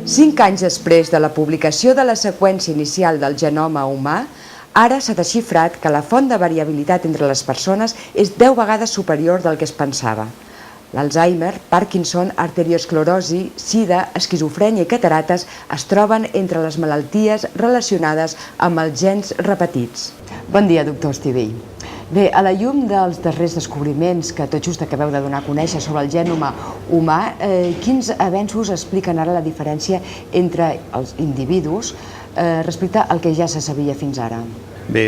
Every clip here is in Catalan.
5 anys després de la publicació de la seqüència inicial del genoma humà, ara s'ha desxifrat que la font de variabilitat entre les persones és 10 vegades superior del que es pensava. L'Alzheimer, Parkinson, arteriosclerosi, sida, esquizofrènia i catarates es troben entre les malalties relacionades amb els gens repetits. Bon dia, doctor Estivell. Bé, a la llum dels darrers descobriments que tot just acabeu de donar a conèixer sobre el genoma humà, quins avenços expliquen ara la diferència entre els individus respecte al que ja se sabia fins ara? Bé,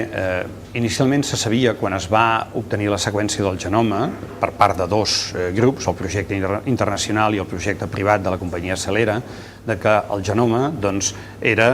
inicialment se sabia, quan es va obtenir la seqüència del genoma per part de dos grups, el projecte internacional i el projecte privat de la companyia Celera, que el genoma era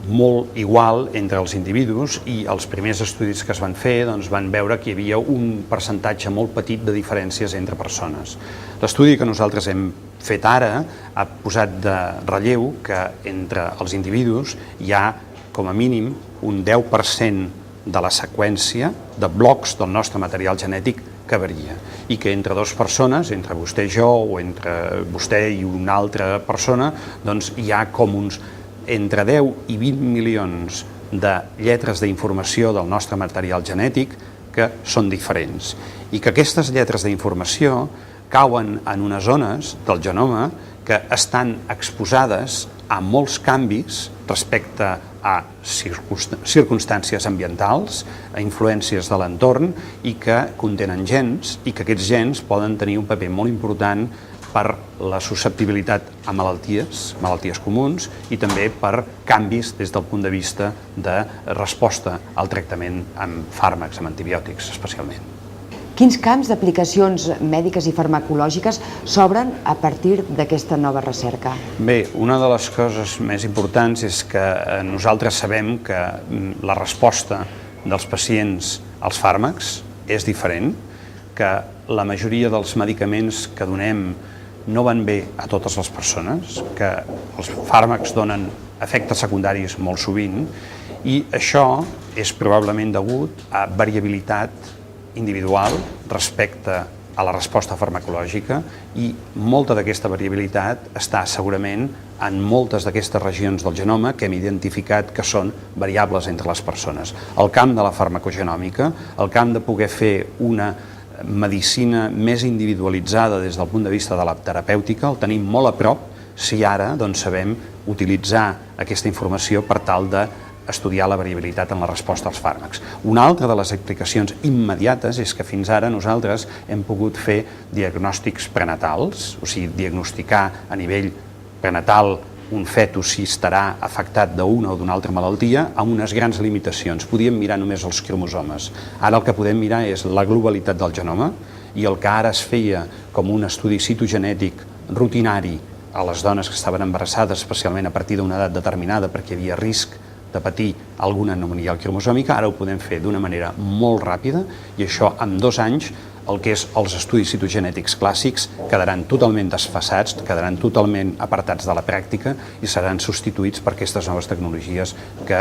molt igual entre els individus i els primers estudis que es van fer van veure que hi havia un percentatge molt petit de diferències entre persones. L'estudi que nosaltres hem fet ara ha posat de relleu que entre els individus hi ha com a mínim un 10% de la seqüència de blocs del nostre material genètic que varia i que entre dues persones, entre vostè i jo o entre vostè i una altra persona, hi ha com uns entre 10 i 20 milions de lletres d'informació del nostre material genètic que són diferents i que aquestes lletres d'informació cauen en unes zones del genoma que estan exposades a molts canvis respecte a circumstàncies ambientals, a influències de l'entorn i que contenen gens i que aquests gens poden tenir un paper molt important per la susceptibilitat a malalties comuns i també per canvis des del punt de vista de resposta al tractament amb fàrmacs, amb antibiòtics especialment. Quins camps d'aplicacions mèdiques i farmacològiques s'obren a partir d'aquesta nova recerca? Bé, una de les coses més importants és que nosaltres sabem que la resposta dels pacients als fàrmacs és diferent, que la majoria dels medicaments que donem no van bé a totes les persones, que els fàrmacs donen efectes secundaris molt sovint i això és probablement degut a variabilitat individual respecte a la resposta farmacològica i molta d'aquesta variabilitat està segurament en moltes d'aquestes regions del genoma que hem identificat que són variables entre les persones. El camp de la farmacogenòmica, el camp de poder fer una medicina més individualitzada des del punt de vista de la terapèutica, el tenim molt a prop si ara sabem utilitzar aquesta informació per tal de estudiar la variabilitat en la resposta als fàrmacs. Una altra de les aplicacions immediates és que fins ara nosaltres hem pogut fer diagnòstics prenatals, o sigui, diagnosticar a nivell prenatal un fetus si estarà afectat d'una o d'una altra malaltia amb unes grans limitacions. Podíem mirar només els cromosomes. Ara el que podem mirar és la globalitat del genoma i el que ara es feia com un estudi citogenètic rutinari a les dones que estaven embarassades, especialment a partir d'una edat determinada perquè hi havia risc de patir alguna anomalia cromosòmica, ara ho podem fer d'una manera molt ràpida i això en 2 anys el que és els estudis citogenètics clàssics quedaran totalment desfasats, quedaran totalment apartats de la pràctica i seran substituïts per aquestes noves tecnologies que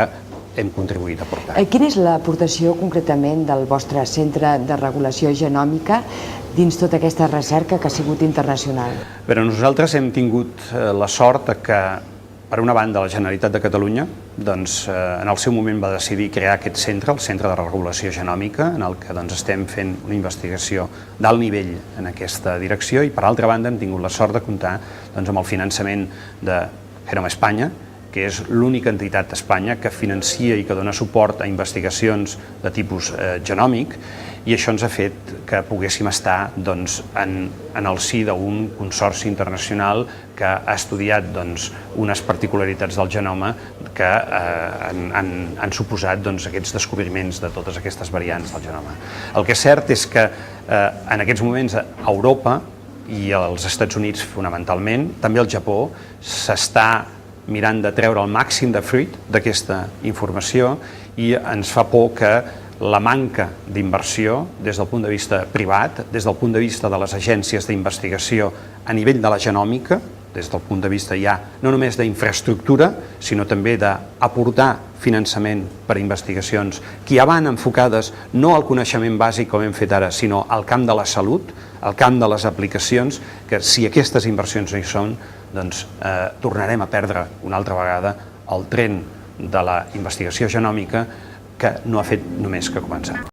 hem contribuït a portar. Quina és l'aportació concretament del vostre centre de regulació genòmica dins tota aquesta recerca que ha sigut internacional? Però nosaltres hem tingut la sort que per una banda, la Generalitat de Catalunya en el seu moment va decidir crear aquest centre, el Centre de Regulació Genòmica, en el que estem fent una investigació d'alt nivell en aquesta direcció i per altra banda hem tingut la sort de comptar amb el finançament de Genoma Espanya, que és l'única entitat a Espanya que financia i que dona suport a investigacions de tipus genòmic i això ens ha fet que poguéssim estar en el si d'un consorci internacional que ha estudiat unes particularitats del genoma que han suposat aquests descobriments de totes aquestes variants del genoma. El que és cert és que en aquests moments a Europa i als Estats Units fonamentalment, també al Japó, s'està mirant de treure el màxim de fruit d'aquesta informació i ens fa por que la manca d'inversió des del punt de vista privat, des del punt de vista de les agències d'investigació a nivell de la genòmica, des del punt de vista ja no només d'infraestructura, sinó també d'aportar finançament per a investigacions que ja van enfocades no al coneixement bàsic com hem fet ara, sinó al camp de la salut, al camp de les aplicacions, que si aquestes inversions no hi són, doncs tornarem a perdre una altra vegada el tren de la investigació genòmica que no ha fet només que començar.